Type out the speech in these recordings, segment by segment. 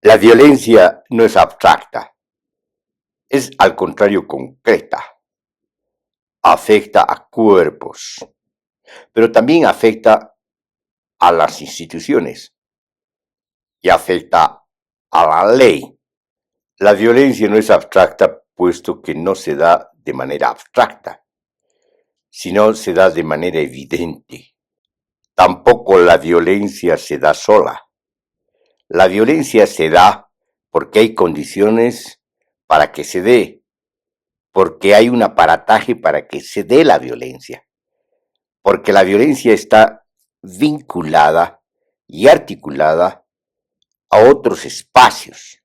La violencia no es abstracta, es al contrario concreta, afecta a cuerpos, pero también afecta a las instituciones y afecta a la ley. La violencia no es abstracta puesto que no se da de manera abstracta, sino se da de manera evidente. Tampoco la violencia se da sola. La violencia se da porque hay condiciones para que se dé, porque hay un aparataje para que se dé la violencia, porque la violencia está vinculada y articulada a otros espacios,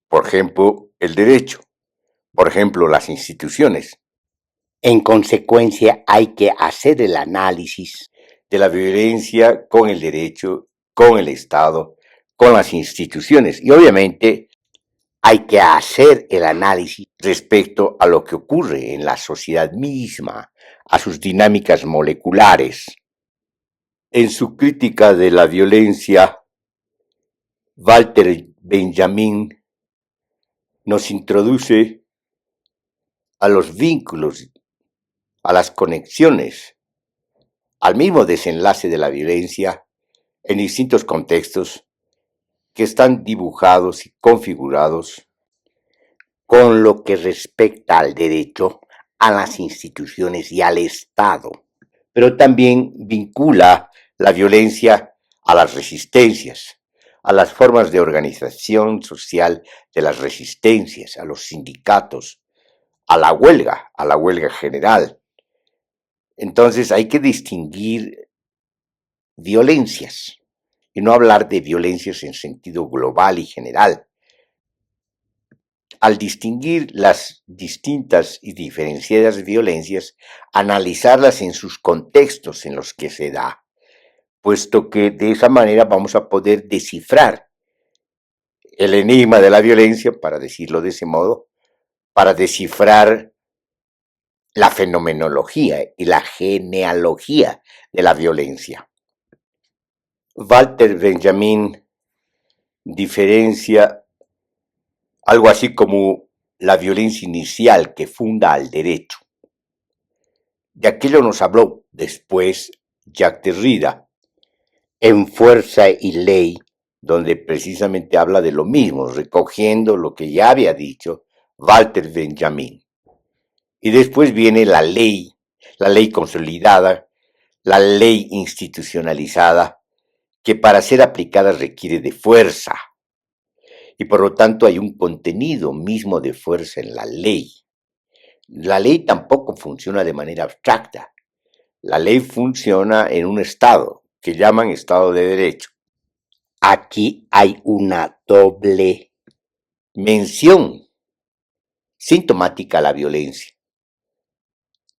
por ejemplo, el derecho, por ejemplo, las instituciones. En consecuencia, hay que hacer el análisis de la violencia con el derecho, con el Estado, con las instituciones y obviamente hay que hacer el análisis respecto a lo que ocurre en la sociedad misma, a sus dinámicas moleculares. En su crítica de la violencia, Walter Benjamin nos introduce a los vínculos, a las conexiones, al mismo desenlace de la violencia en distintos contextos que están dibujados y configurados con lo que respecta al derecho, a las instituciones y al Estado, pero también vincula la violencia a las resistencias, a las formas de organización social de las resistencias, a los sindicatos, a la huelga general. Entonces hay que distinguir violencias y no hablar de violencias en sentido global y general. Al distinguir las distintas y diferenciadas violencias, analizarlas en sus contextos en los que se da, puesto que de esa manera vamos a poder descifrar el enigma de la violencia, para decirlo de ese modo, para descifrar la fenomenología y la genealogía de la violencia. Walter Benjamin diferencia algo así como la violencia inicial que funda al derecho. De aquello nos habló después Jacques Derrida en Fuerza y Ley, donde precisamente habla de lo mismo, recogiendo lo que ya había dicho Walter Benjamin. Y después viene la ley consolidada, la ley institucionalizada, que para ser aplicada requiere de fuerza. Y por lo tanto hay un contenido mismo de fuerza en la ley. La ley tampoco funciona de manera abstracta. La ley funciona en un estado que llaman Estado de Derecho. Aquí hay una doble mención sintomática a la violencia.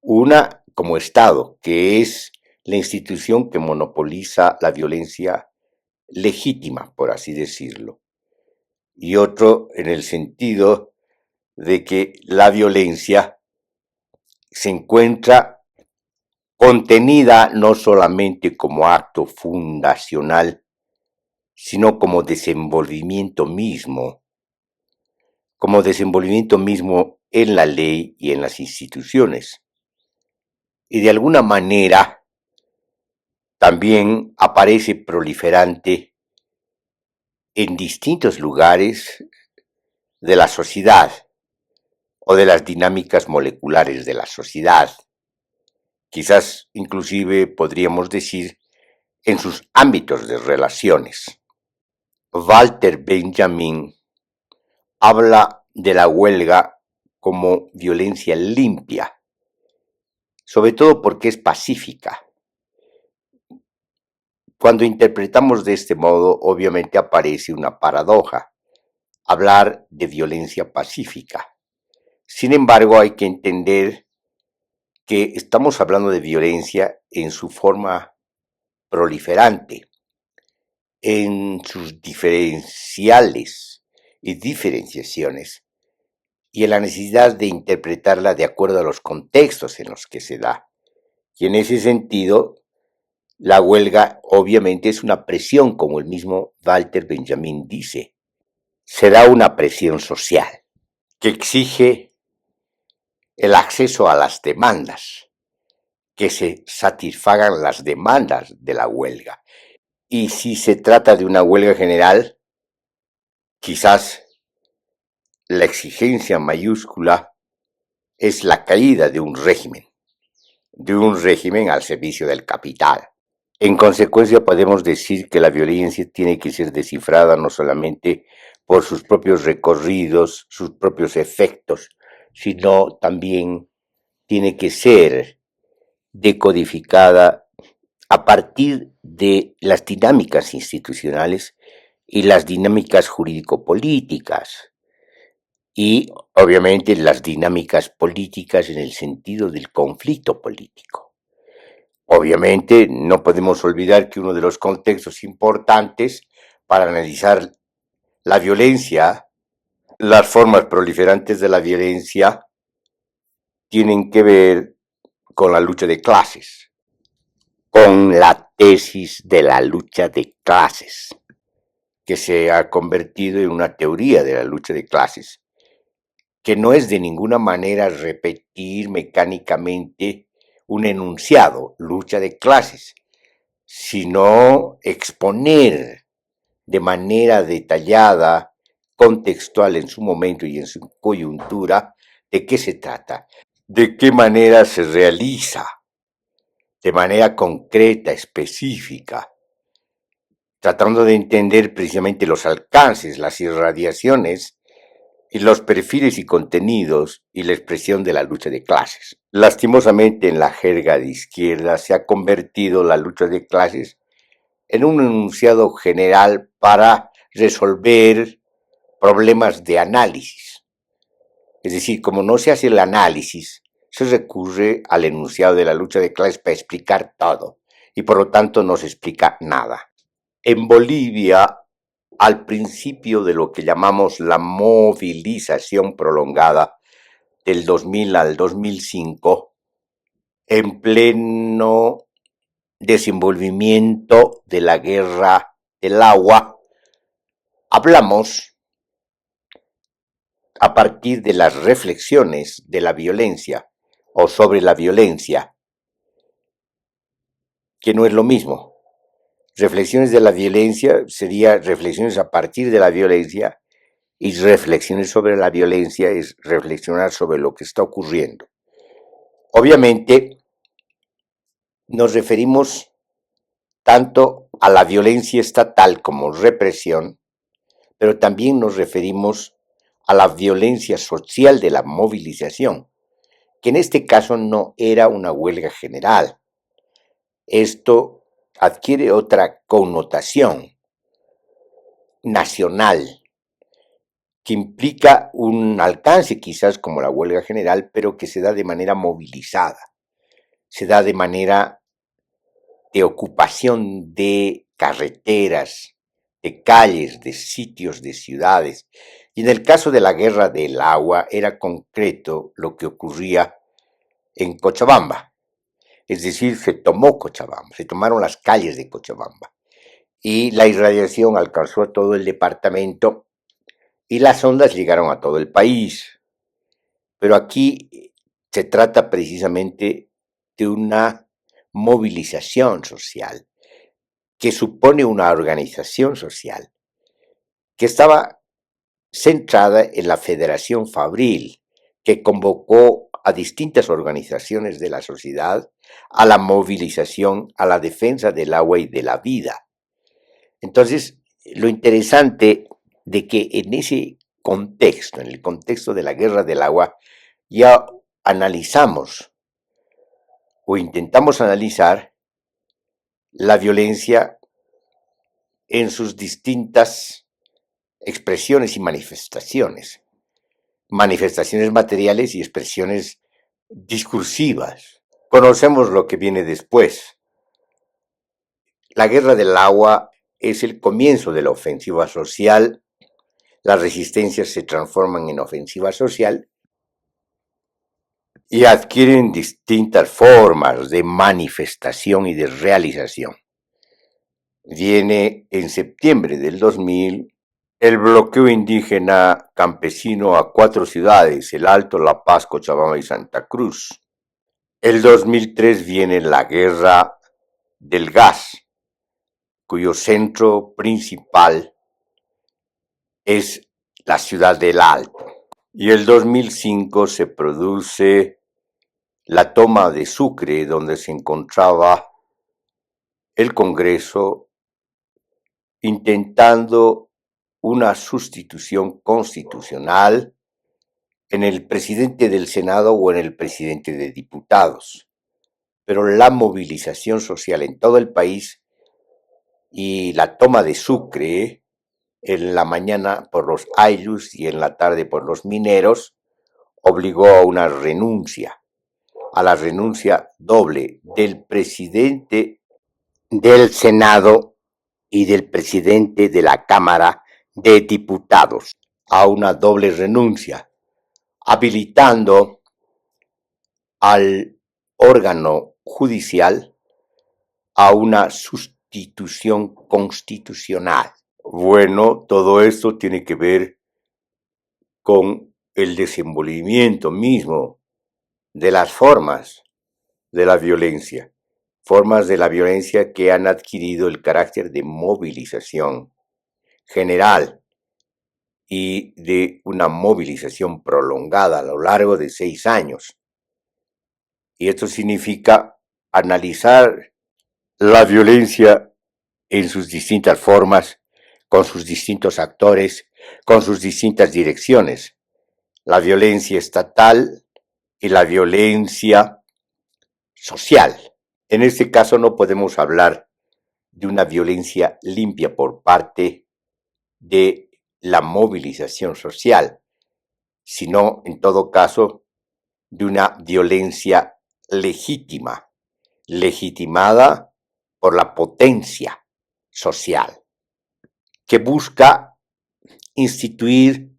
Una como Estado, que es la institución que monopoliza la violencia legítima, por así decirlo. Y otro en el sentido de que la violencia se encuentra contenida no solamente como acto fundacional, sino como desenvolvimiento mismo en la ley y en las instituciones. Y de alguna manera también aparece proliferante en distintos lugares de la sociedad o de las dinámicas moleculares de la sociedad. Quizás inclusive podríamos decir en sus ámbitos de relaciones. Walter Benjamin habla de la huelga como violencia limpia, sobre todo porque es pacífica. Cuando interpretamos de este modo, obviamente aparece una paradoja, hablar de violencia pacífica. Sin embargo, hay que entender que estamos hablando de violencia en su forma proliferante, en sus diferenciales y diferenciaciones, y en la necesidad de interpretarla de acuerdo a los contextos en los que se da. Y en ese sentido, la huelga obviamente es una presión, como el mismo Walter Benjamin dice. se da una presión social que exige el acceso a las demandas, que se satisfagan las demandas de la huelga. Y si se trata de una huelga general, quizás la exigencia mayúscula es la caída de un régimen al servicio del capital. En consecuencia, podemos decir que la violencia tiene que ser descifrada no solamente por sus propios recorridos, sus propios efectos, sino también tiene que ser decodificada a partir de las dinámicas institucionales y las dinámicas jurídico-políticas y, obviamente, las dinámicas políticas en el sentido del conflicto político. Obviamente, no podemos olvidar que uno de los contextos importantes para analizar la violencia, las formas proliferantes de la violencia, tienen que ver con la lucha de clases, con la tesis de la lucha de clases, que se ha convertido en una teoría de la lucha de clases, que no es de ninguna manera repetir mecánicamente un enunciado, lucha de clases, sino exponer de manera detallada, contextual en su momento y en su coyuntura, de qué se trata, de qué manera se realiza, de manera concreta, específica, tratando de entender precisamente los alcances, las irradiaciones y los perfiles y contenidos y la expresión de la lucha de clases. Lastimosamente, en la jerga de izquierda se ha convertido la lucha de clases en un enunciado general para resolver problemas de análisis. Es decir, como no se hace el análisis, se recurre al enunciado de la lucha de clases para explicar todo y por lo tanto no se explica nada. En Bolivia, al principio de lo que llamamos la movilización prolongada del 2000 al 2005, en pleno desenvolvimiento de la guerra del agua, hablamos a partir de las reflexiones de la violencia o sobre la violencia, que no es lo mismo. Reflexiones de la violencia sería reflexiones a partir de la violencia y reflexiones sobre la violencia es reflexionar sobre lo que está ocurriendo. Obviamente, nos referimos tanto a la violencia estatal como represión, pero también nos referimos a la violencia social de la movilización, que en este caso no era una huelga general. Esto adquiere otra connotación nacional, que implica un alcance quizás como la huelga general, pero que se da de manera movilizada, se da de manera de ocupación de carreteras, de calles, de sitios, de ciudades. Y en el caso de la guerra del agua era concreto lo que ocurría en Cochabamba. Es decir, se tomó Cochabamba, se tomaron las calles de Cochabamba. Y la irradiación alcanzó a todo el departamento y las ondas llegaron a todo el país. Pero aquí se trata precisamente de una movilización social, que supone una organización social, que estaba centrada en la Federación Fabril, que convocó a distintas organizaciones de la sociedad a la movilización, a la defensa del agua y de la vida. Entonces, lo interesante de que en ese contexto, en el contexto de la guerra del agua, ya analizamos o intentamos analizar la violencia en sus distintas expresiones y manifestaciones materiales y expresiones discursivas. Conocemos lo que viene después. La guerra del agua es el comienzo de la ofensiva social, las resistencias se transforman en ofensiva social y adquieren distintas formas de manifestación y de realización. Viene en septiembre del 2000 el bloqueo indígena campesino a 4 ciudades, El Alto, La Paz, Cochabamba y Santa Cruz. El 2003 viene la guerra del gas, cuyo centro principal es la ciudad del Alto. Y el 2005 se produce la toma de Sucre, donde se encontraba el Congreso intentando una sustitución constitucional en el presidente del Senado o en el presidente de diputados. Pero la movilización social en todo el país y la toma de Sucre en la mañana por los ayllus y en la tarde por los mineros obligó a una renuncia, a la renuncia doble del presidente del Senado y del presidente de la Cámara de Diputados, a una doble renuncia, habilitando al órgano judicial a una sustitución constitucional. Bueno, todo esto tiene que ver con el desenvolvimiento mismo de las formas de la violencia que han adquirido el carácter de movilización general y de una movilización prolongada a lo largo de 6 años. Y esto significa analizar la violencia en sus distintas formas, con sus distintos actores, con sus distintas direcciones. La violencia estatal y la violencia social. En este caso no podemos hablar de una violencia limpia por parte de la movilización social, sino en todo caso de una violencia legítima, legitimada por la potencia social, que busca instituir,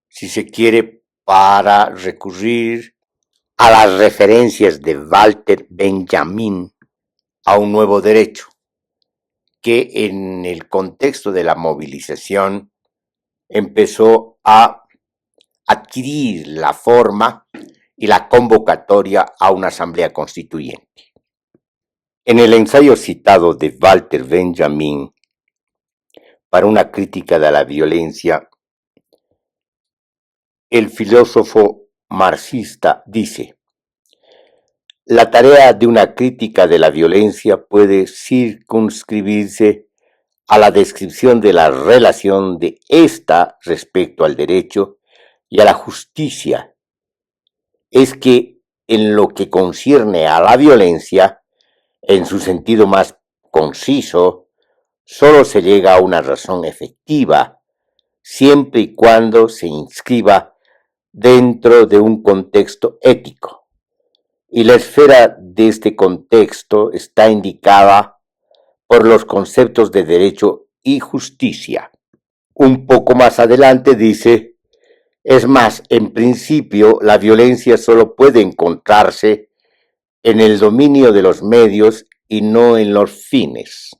si se quiere, para recurrir a las referencias de Walter Benjamin, a un nuevo derecho, que en el contexto de la movilización empezó a adquirir la forma y la convocatoria a una asamblea constituyente. En el ensayo citado de Walter Benjamin para una crítica de la violencia, el filósofo marxista dice: la tarea de una crítica de la violencia puede circunscribirse a la descripción de la relación de ésta respecto al derecho y a la justicia. Es que en lo que concierne a la violencia, en su sentido más conciso, solo se llega a una razón efectiva, siempre y cuando se inscriba dentro de un contexto ético. Y la esfera de este contexto está indicada por los conceptos de derecho y justicia. Un poco más adelante dice: es más, en principio, la violencia solo puede encontrarse en el dominio de los medios y no en los fines.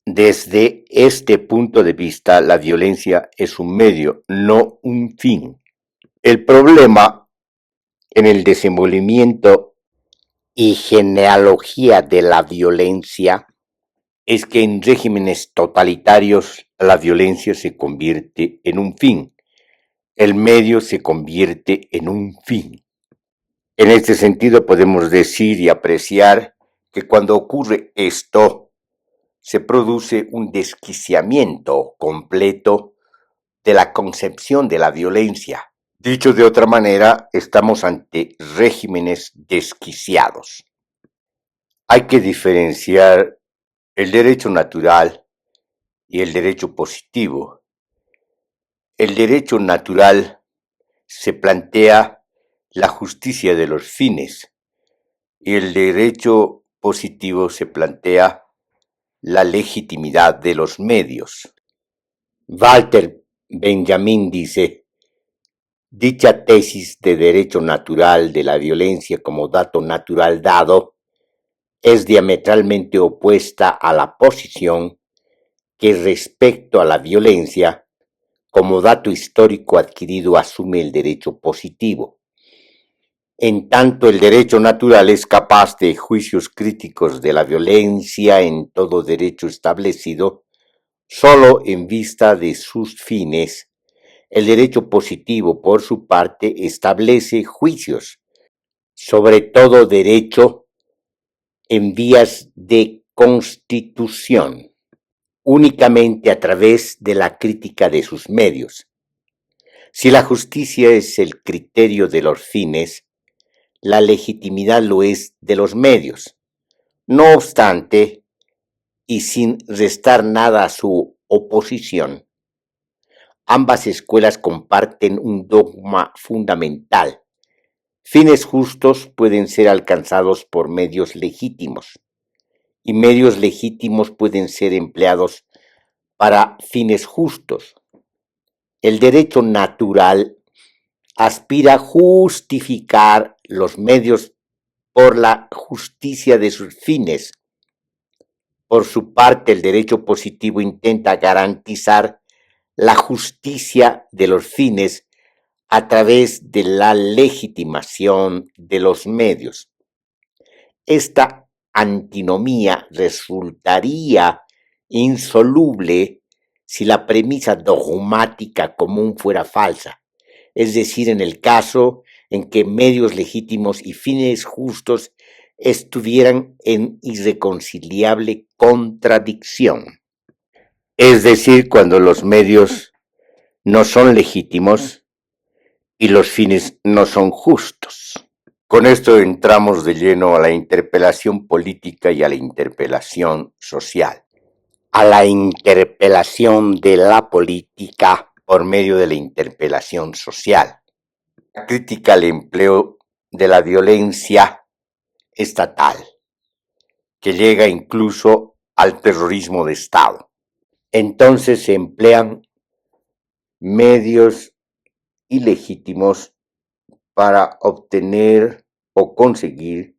Desde este punto de vista, la violencia es un medio, no un fin. El problema en el desenvolvimiento y genealogía de la violencia es que en regímenes totalitarios la violencia se convierte en un fin, el medio se convierte en un fin. En este sentido podemos decir y apreciar que cuando ocurre esto, se produce un desquiciamiento completo de la concepción de la violencia. Dicho de otra manera, estamos ante regímenes desquiciados. Hay que diferenciar el derecho natural y el derecho positivo. El derecho natural se plantea la justicia de los fines y el derecho positivo se plantea la legitimidad de los medios. Walter Benjamin dice: dicha tesis de derecho natural de la violencia como dato natural dado es diametralmente opuesta a la posición que respecto a la violencia como dato histórico adquirido asume el derecho positivo. En tanto, el derecho natural es capaz de juicios críticos de la violencia en todo derecho establecido, solo en vista de sus fines. El derecho positivo, por su parte, establece juicios sobre todo derecho en vías de constitución, únicamente a través de la crítica de sus medios. Si la justicia es el criterio de los fines, la legitimidad lo es de los medios. No obstante, y sin restar nada a su oposición, ambas escuelas comparten un dogma fundamental. Fines justos pueden ser alcanzados por medios legítimos, y medios legítimos pueden ser empleados para fines justos. El derecho natural aspira a justificar los medios por la justicia de sus fines. Por su parte, el derecho positivo intenta garantizar la justicia de los fines a través de la legitimación de los medios. Esta antinomía resultaría insoluble si la premisa dogmática común fuera falsa, es decir, en el caso en que medios legítimos y fines justos estuvieran en irreconciliable contradicción. Es decir, cuando los medios no son legítimos y los fines no son justos. Con esto entramos de lleno a la interpelación política y a la interpelación social. A la interpelación de la política por medio de la interpelación social. La crítica al empleo de la violencia estatal, que llega incluso al terrorismo de Estado. Entonces se emplean medios ilegítimos para obtener o conseguir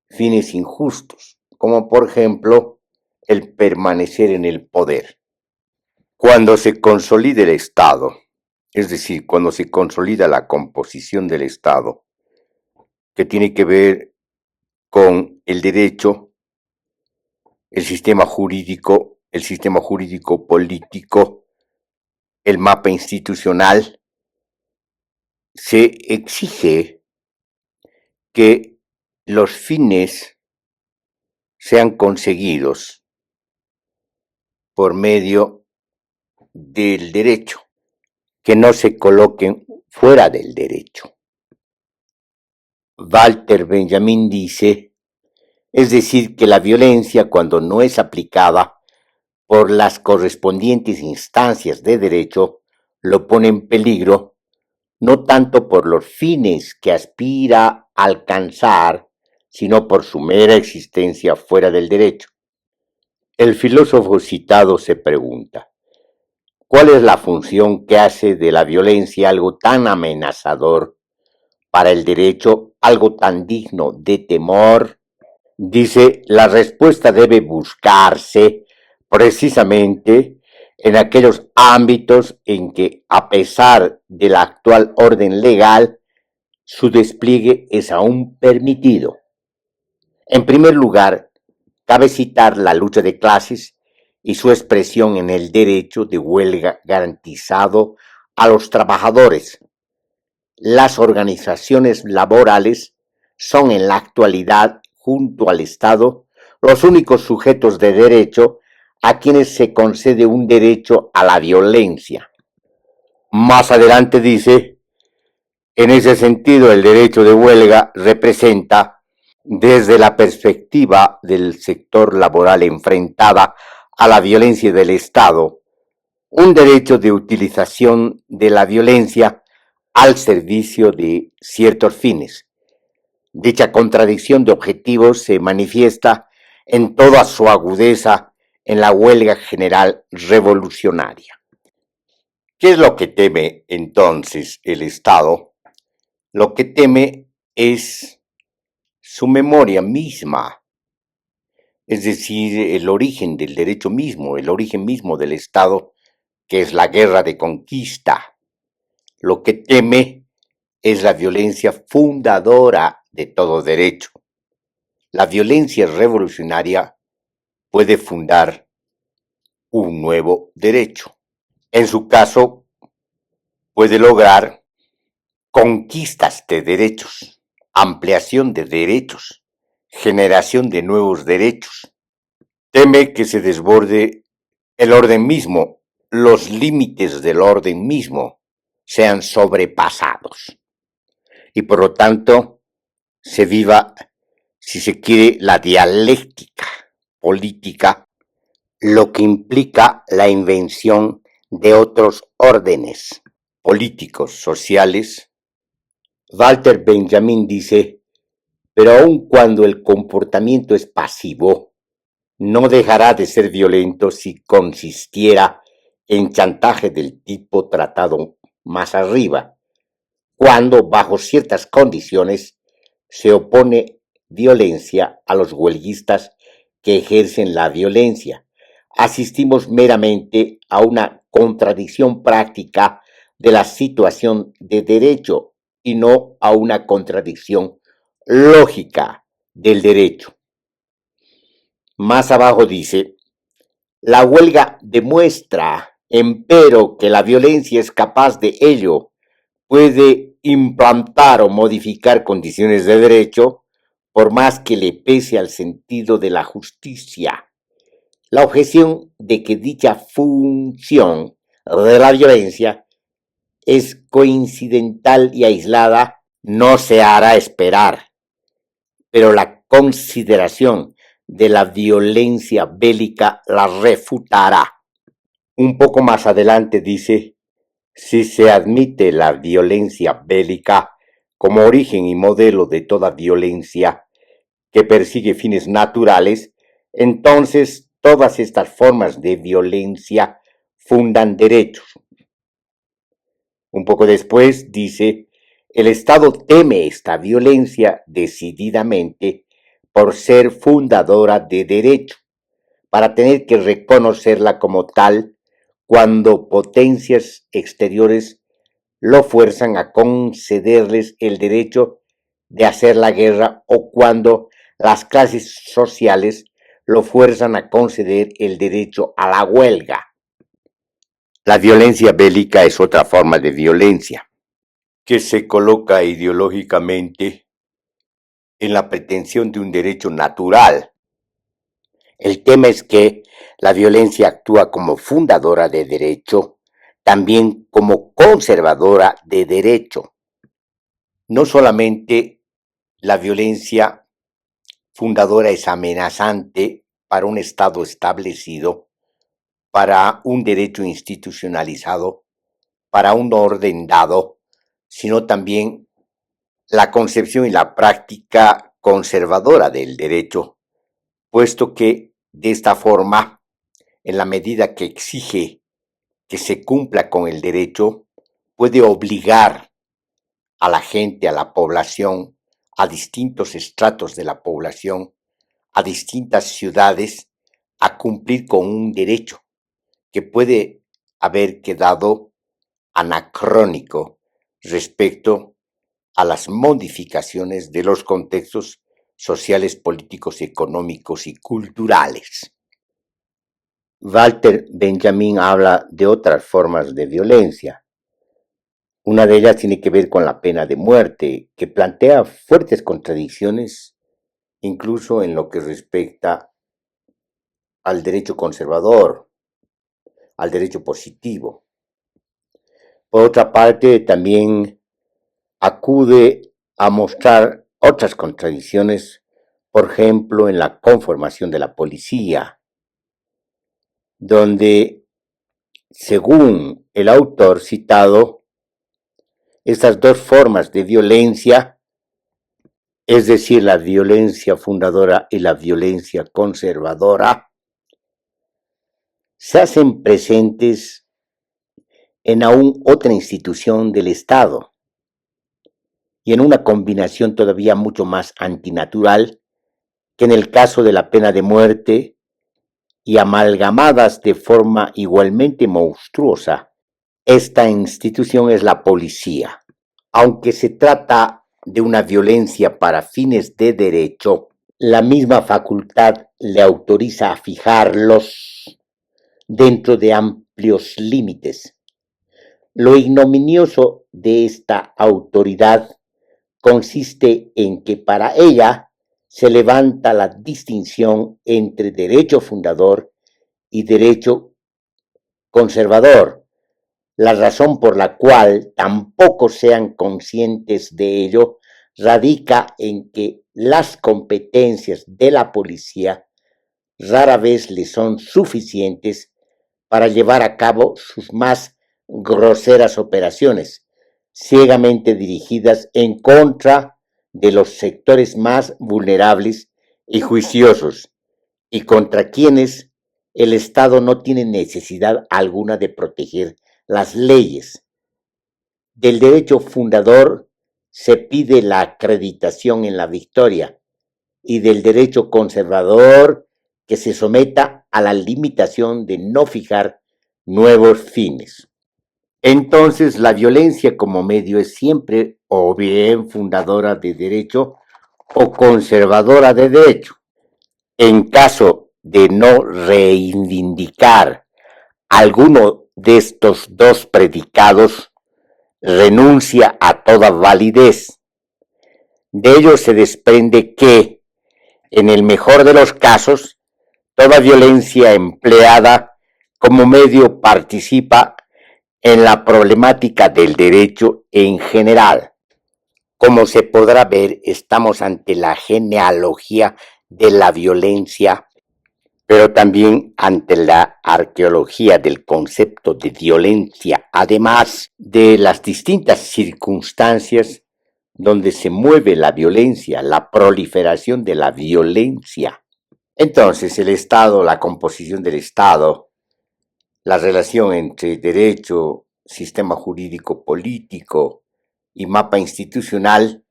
fines injustos, como por ejemplo el permanecer en el poder. Cuando se consolida el Estado, es decir, cuando se consolida la composición del Estado, que tiene que ver con el derecho, el sistema jurídico político, el mapa institucional, se exige que los fines sean conseguidos por medio del derecho, que no se coloquen fuera del derecho. Walter Benjamin dice, es decir, que la violencia, cuando no es aplicada por las correspondientes instancias de derecho, lo pone en peligro, no tanto por los fines que aspira a alcanzar, sino por su mera existencia fuera del derecho. El filósofo citado se pregunta, ¿cuál es la función que hace de la violencia algo tan amenazador para el derecho, algo tan digno de temor? Dice, la respuesta debe buscarse precisamente en aquellos ámbitos en que, a pesar de la actual orden legal, su despliegue es aún permitido. En primer lugar, cabe citar la lucha de clases y su expresión en el derecho de huelga garantizado a los trabajadores. Las organizaciones laborales son en la actualidad, junto al Estado, los únicos sujetos de derecho a quienes se concede un derecho a la violencia. Más adelante dice, en ese sentido el derecho de huelga representa, desde la perspectiva del sector laboral enfrentada a la violencia del Estado, un derecho de utilización de la violencia al servicio de ciertos fines. Dicha contradicción de objetivos se manifiesta en toda su agudeza en la huelga general revolucionaria. ¿Qué es lo que teme entonces el Estado? Lo que teme es su memoria misma, es decir, el origen del derecho mismo, el origen mismo del Estado, que es la guerra de conquista. Lo que teme es la violencia fundadora de todo derecho. La violencia revolucionaria puede fundar un nuevo derecho. En su caso, puede lograr conquistas de derechos, ampliación de derechos, generación de nuevos derechos. Teme que se desborde el orden mismo, los límites del orden mismo sean sobrepasados y por lo tanto se viva, si se quiere, la dialéctica política, lo que implica la invención de otros órdenes políticos, sociales. Walter Benjamin dice, pero aun cuando el comportamiento es pasivo, no dejará de ser violento si consistiera en chantaje del tipo tratado más arriba, cuando bajo ciertas condiciones se opone violencia a los huelguistas que ejercen la violencia. Asistimos meramente a una contradicción práctica de la situación de derecho y no a una contradicción lógica del derecho. Más abajo dice, la huelga demuestra, empero, que la violencia es capaz de ello, puede implantar o modificar condiciones de derecho, por más que le pese al sentido de la justicia. La objeción de que dicha función de la violencia es coincidental y aislada no se hará esperar, pero la consideración de la violencia bélica la refutará. Un poco más adelante dice, si se admite la violencia bélica como origen y modelo de toda violencia que persigue fines naturales, entonces todas estas formas de violencia fundan derechos. Un poco después dice, el Estado teme esta violencia decididamente por ser fundadora de derecho, para tener que reconocerla como tal cuando potencias exteriores lo fuerzan a concederles el derecho de hacer la guerra o cuando las clases sociales lo fuerzan a conceder el derecho a la huelga. La violencia bélica es otra forma de violencia que se coloca ideológicamente en la pretensión de un derecho natural. El tema es que la violencia actúa como fundadora de derecho, también como conservadora de derecho. No solamente la violencia fundadora es amenazante para un Estado establecido, para un derecho institucionalizado, para un orden dado, sino también la concepción y la práctica conservadora del derecho, puesto que de esta forma, en la medida que exige que se cumpla con el derecho, puede obligar a la gente, a la población, a distintos estratos de la población, a distintas ciudades, a cumplir con un derecho que puede haber quedado anacrónico respecto a las modificaciones de los contextos sociales, políticos, económicos y culturales. Walter Benjamin habla de otras formas de violencia. Una de ellas tiene que ver con la pena de muerte, que plantea fuertes contradicciones, incluso en lo que respecta al derecho conservador, al derecho positivo. Por otra parte, también acude a mostrar otras contradicciones, por ejemplo, en la conformación de la policía, donde, según el autor citado, estas dos formas de violencia, es decir, la violencia fundadora y la violencia conservadora, se hacen presentes en aún otra institución del Estado y en una combinación todavía mucho más antinatural que en el caso de la pena de muerte y amalgamadas de forma igualmente monstruosa, esta institución es la policía. Aunque se trata de una violencia para fines de derecho, la misma facultad le autoriza a fijarlos dentro de amplios límites. Lo ignominioso de esta autoridad consiste en que para ella se levanta la distinción entre derecho fundador y derecho conservador, la razón por la cual tampoco sean conscientes de ello radica en que las competencias de la policía rara vez les son suficientes para llevar a cabo sus más groseras operaciones, ciegamente dirigidas en contra de los sectores más vulnerables y juiciosos, y contra quienes el Estado no tiene necesidad alguna de proteger las leyes. Del derecho fundador se pide la acreditación en la victoria, y del derecho conservador que se someta a la limitación de no fijar nuevos fines. Entonces, la violencia como medio es siempre o bien fundadora de derecho o conservadora de derecho. En caso de no reivindicar alguno de estos dos predicados, renuncia a toda validez. De ello se desprende que, en el mejor de los casos, toda violencia empleada como medio participa en la problemática del derecho en general. Como se podrá ver, estamos ante la genealogía de la violencia, pero también ante la arqueología del concepto de violencia, además de las distintas circunstancias donde se mueve la violencia, la proliferación de la violencia. Entonces, el Estado, la composición del Estado, la relación entre derecho, sistema jurídico político y mapa institucional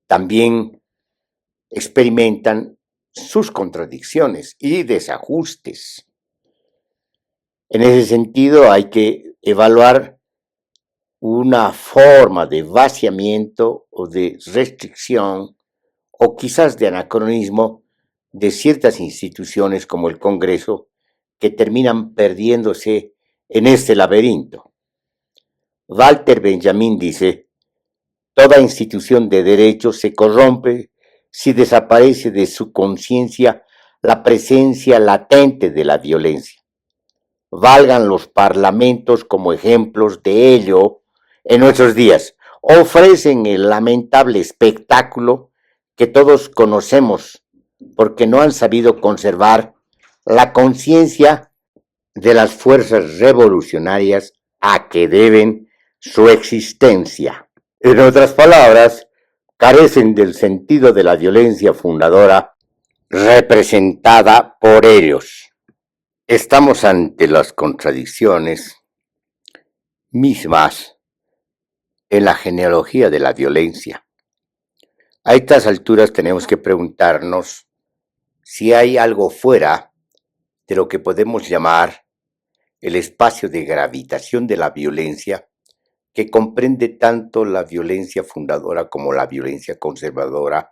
también experimentan sus contradicciones y desajustes. En ese sentido, hay que evaluar una forma de vaciamiento o de restricción o quizás de anacronismo de ciertas instituciones como el Congreso que terminan perdiéndose en este laberinto. Walter Benjamin dice: toda institución de derecho se corrompe si desaparece de su conciencia la presencia latente de la violencia. Valgan los parlamentos como ejemplos de ello en nuestros días. Ofrecen el lamentable espectáculo que todos conocemos porque no han sabido conservar la conciencia de las fuerzas revolucionarias a que deben su existencia. En otras palabras, carecen del sentido de la violencia fundadora representada por ellos. Estamos ante las contradicciones mismas en la genealogía de la violencia. A estas alturas tenemos que preguntarnos si hay algo fuera de lo que podemos llamar el espacio de gravitación de la violencia, que comprende tanto la violencia fundadora como la violencia conservadora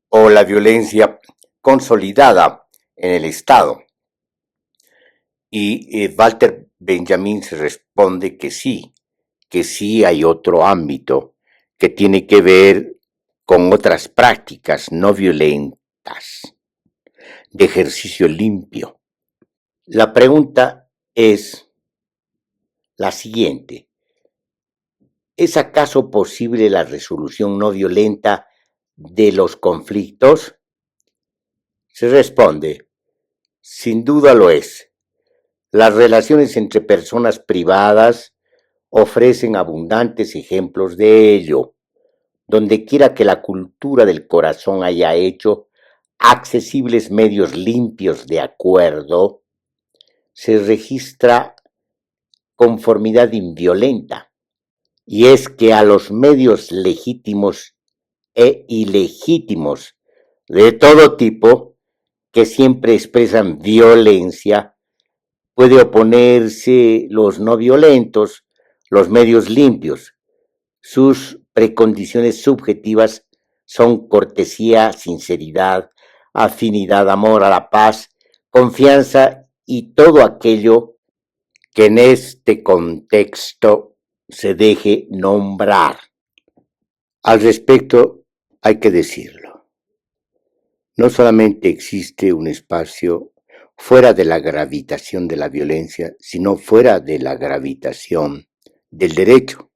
o la violencia consolidada en el Estado. Y Walter Benjamin se responde que sí hay otro ámbito que tiene que ver con otras prácticas no violentas de ejercicio limpio. La pregunta es la siguiente: ¿es acaso posible la resolución no violenta de los conflictos? Se responde: sin duda lo es. Las relaciones entre personas privadas ofrecen abundantes ejemplos de ello. Donde quiera que la cultura del corazón haya hecho accesibles medios limpios de acuerdo, se registra conformidad inviolenta. Y es que a los medios legítimos e ilegítimos de todo tipo que siempre expresan violencia, puede oponerse los no violentos, los medios limpios. Sus precondiciones subjetivas son cortesía, sinceridad, afinidad, amor a la paz, confianza y todo aquello que en este contexto se deje nombrar. Al respecto, hay que decirlo. No solamente existe un espacio fuera de la gravitación de la violencia, sino fuera de la gravitación del derecho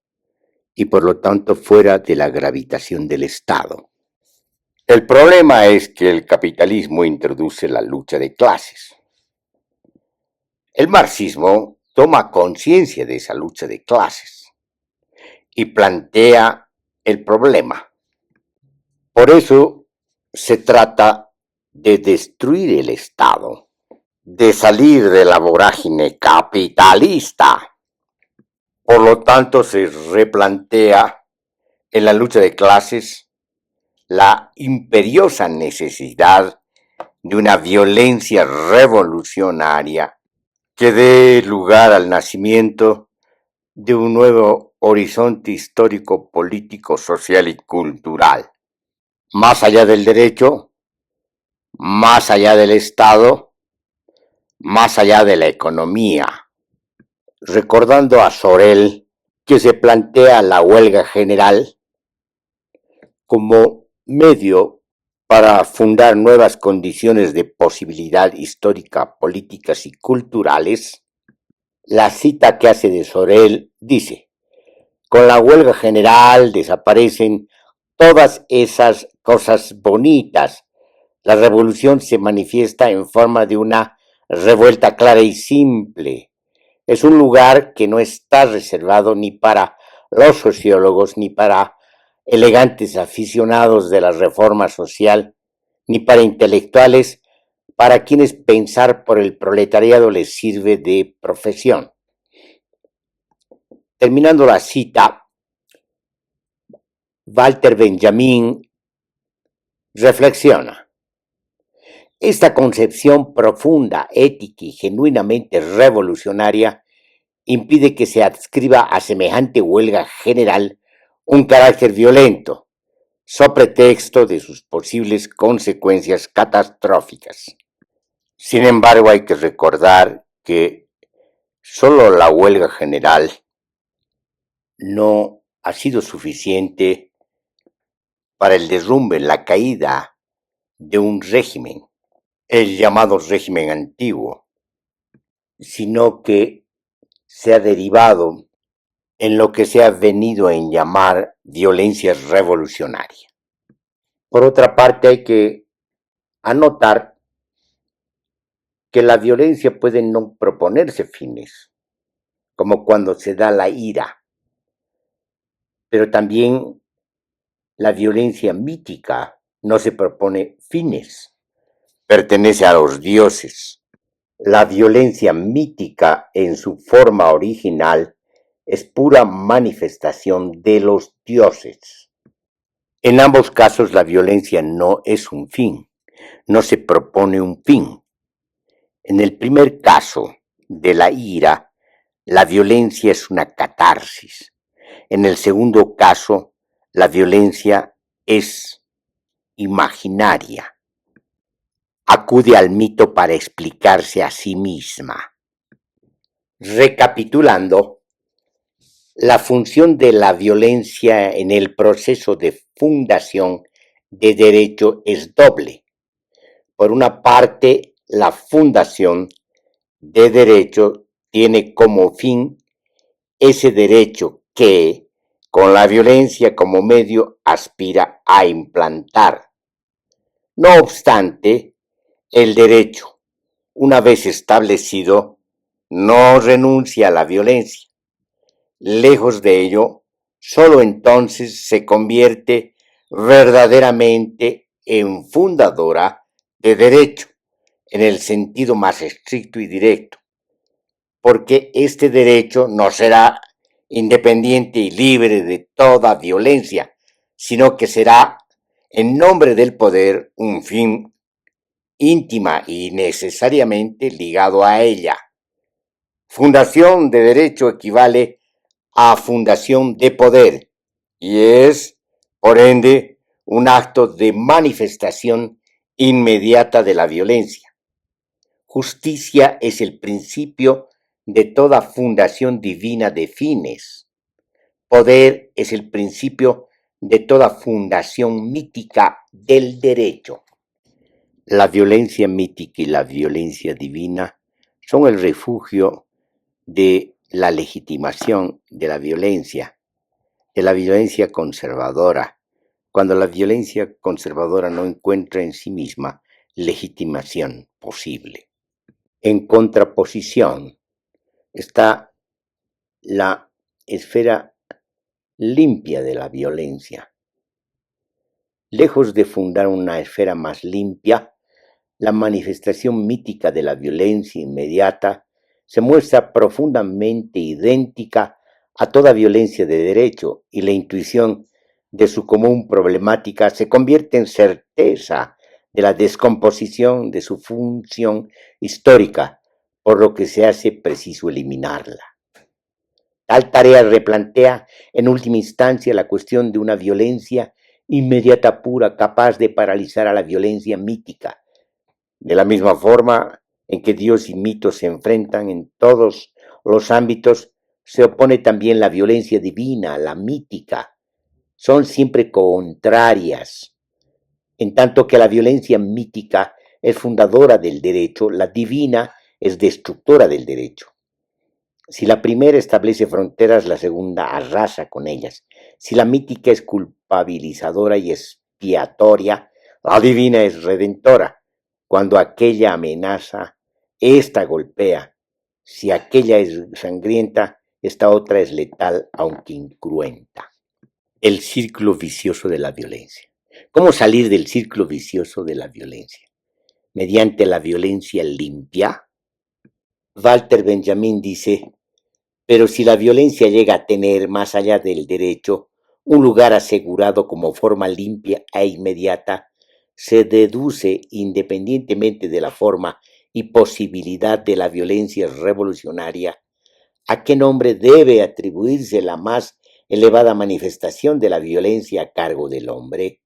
y por lo tanto fuera de la gravitación del Estado. El problema es que el capitalismo introduce la lucha de clases. El marxismo toma conciencia de esa lucha de clases y plantea el problema. Por eso se trata de destruir el Estado, de salir de la vorágine capitalista. Por lo tanto, se replantea en la lucha de clases la imperiosa necesidad de una violencia revolucionaria que dé lugar al nacimiento de un nuevo horizonte histórico, político, social y cultural. Más allá del derecho, más allá del Estado, más allá de la economía. Recordando a Sorel, que se plantea la huelga general como medio para fundar nuevas condiciones de posibilidad histórica, políticas y culturales, la cita que hace de Sorel dice: con la huelga general desaparecen todas esas cosas bonitas. La revolución se manifiesta en forma de una revuelta clara y simple. Es un lugar que no está reservado ni para los sociólogos, ni para elegantes aficionados de la reforma social, ni para intelectuales, para quienes pensar por el proletariado les sirve de profesión. Terminando la cita, Walter Benjamin reflexiona: esta concepción profunda, ética y genuinamente revolucionaria impide que se adscriba a semejante huelga general un carácter violento, so pretexto de sus posibles consecuencias catastróficas. Sin embargo, hay que recordar que solo la huelga general no ha sido suficiente para el derrumbe, la caída de un régimen, el llamado régimen antiguo, sino que se ha derivado en lo que se ha venido a llamar violencia revolucionaria. Por otra parte, hay que anotar que la violencia puede no proponerse fines, como cuando se da la ira, pero también la violencia mítica no se propone fines, pertenece a los dioses. La violencia mítica en su forma original es pura manifestación de los dioses. En ambos casos la violencia no es un fin, no se propone un fin. En el primer caso de la ira, la violencia es una catarsis. En el segundo caso, la violencia es imaginaria. Acude al mito para explicarse a sí misma. Recapitulando, la función de la violencia en el proceso de fundación de derecho es doble. Por una parte, la fundación de derecho tiene como fin ese derecho que, con la violencia como medio, aspira a implantar. No obstante, el derecho, una vez establecido, no renuncia a la violencia. Lejos de ello, solo entonces se convierte verdaderamente en fundadora de derecho, en el sentido más estricto y directo, porque este derecho no será independiente y libre de toda violencia, sino que será, en nombre del poder, un fin íntima y necesariamente ligado a ella. Fundación de derecho equivale a fundación de poder y es, por ende, un acto de manifestación inmediata de la violencia. Justicia es el principio de toda fundación divina de fines. Poder es el principio de toda fundación mítica del derecho. La violencia mítica y la violencia divina son el refugio de la legitimación de la violencia conservadora, cuando la violencia conservadora no encuentra en sí misma legitimación posible. En contraposición está la esfera limpia de la violencia. Lejos de fundar una esfera más limpia, la manifestación mítica de la violencia inmediata se muestra profundamente idéntica a toda violencia de derecho y la intuición de su común problemática se convierte en certeza de la descomposición de su función histórica, por lo que se hace preciso eliminarla. Tal tarea replantea en última instancia la cuestión de una violencia inmediata pura capaz de paralizar a la violencia mítica. De la misma forma en que Dios y mito se enfrentan en todos los ámbitos, se opone también la violencia divina, la mítica. Son siempre contrarias. En tanto que la violencia mítica es fundadora del derecho, la divina es destructora del derecho. Si la primera establece fronteras, la segunda arrasa con ellas. Si la mítica es culpabilizadora y expiatoria, la divina es redentora. Cuando aquella amenaza, esta golpea. Si aquella es sangrienta, esta otra es letal, aunque incruenta. El círculo vicioso de la violencia. ¿Cómo salir del círculo vicioso de la violencia? Mediante la violencia limpia. Walter Benjamin dice: pero si la violencia llega a tener, más allá del derecho, un lugar asegurado como forma limpia e inmediata, se deduce, independientemente de la forma y posibilidad de la violencia revolucionaria, a qué nombre debe atribuirse la más elevada manifestación de la violencia a cargo del hombre.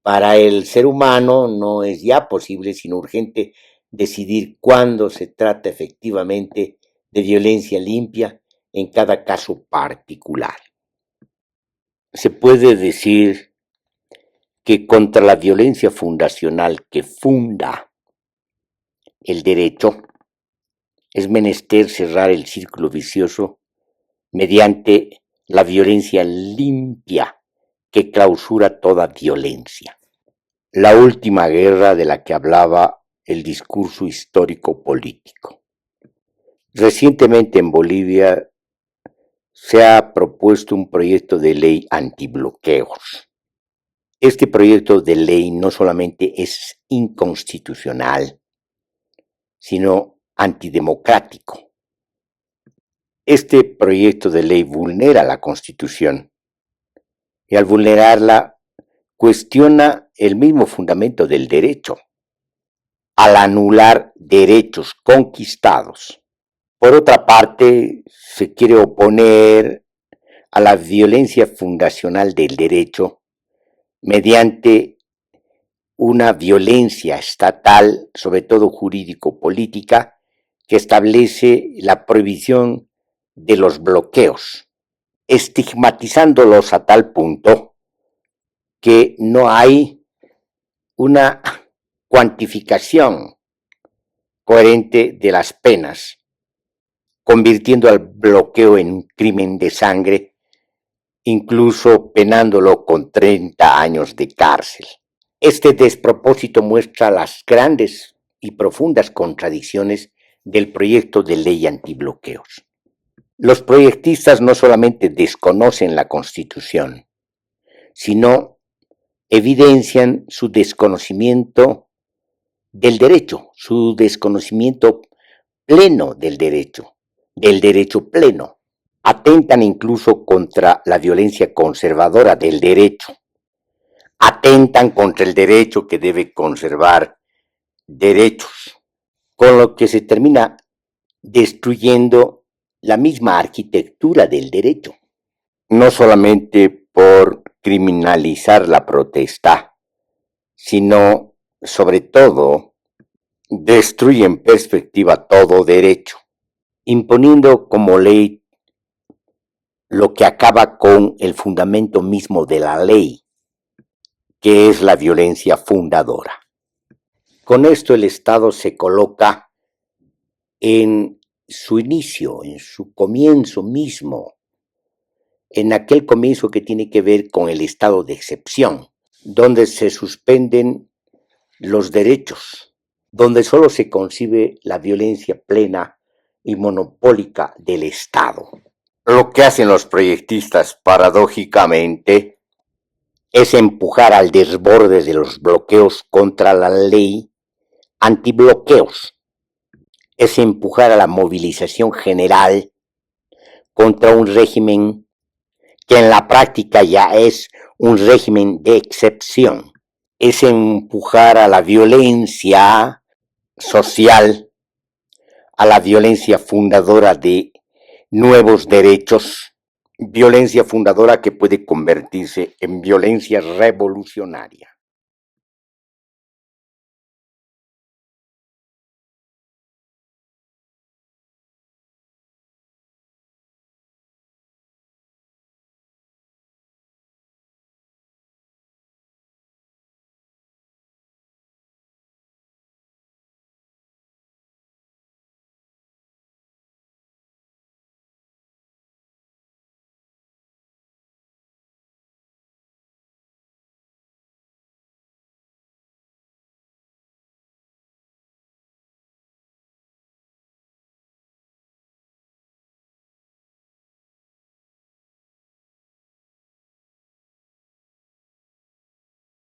Para el ser humano no es ya posible sino urgente decidir cuándo se trata efectivamente de violencia limpia en cada caso particular. Se puede decir que contra la violencia fundacional que funda el derecho es menester cerrar el círculo vicioso mediante la violencia limpia que clausura toda violencia. La última guerra de la que hablaba el discurso histórico-político. Recientemente en Bolivia se ha propuesto un proyecto de ley antibloqueos. Este proyecto de ley no solamente es inconstitucional, sino antidemocrático. Este proyecto de ley vulnera la Constitución y al vulnerarla cuestiona el mismo fundamento del derecho, al anular derechos conquistados. Por otra parte, se quiere oponer a la violencia fundacional del derecho mediante una violencia estatal, sobre todo jurídico-política, que establece la prohibición de los bloqueos, estigmatizándolos a tal punto que no hay una cuantificación coherente de las penas, convirtiendo al bloqueo en un crimen de sangre, incluso penándolo con 30 años de cárcel. Este despropósito muestra las grandes y profundas contradicciones del proyecto de ley antibloqueos. Los proyectistas no solamente desconocen la Constitución, sino evidencian su desconocimiento del derecho, su desconocimiento pleno del derecho pleno. Atentan incluso contra la violencia conservadora del derecho. Atentan contra el derecho que debe conservar derechos, con lo que se termina destruyendo la misma arquitectura del derecho. No solamente por criminalizar la protesta, sino, sobre todo, destruye en perspectiva todo derecho, imponiendo como ley lo que acaba con el fundamento mismo de la ley, que es la violencia fundadora. Con esto el Estado se coloca en su inicio, en su comienzo mismo, en aquel comienzo que tiene que ver con el estado de excepción, donde se suspenden los derechos, donde solo se concibe la violencia plena y monopólica del Estado. Lo que hacen los proyectistas, paradójicamente, es empujar al desborde de los bloqueos contra la ley antibloqueos, es empujar a la movilización general contra un régimen que en la práctica ya es un régimen de excepción, es empujar a la violencia social, a la violencia fundadora de nuevos derechos, violencia fundadora que puede convertirse en violencia revolucionaria.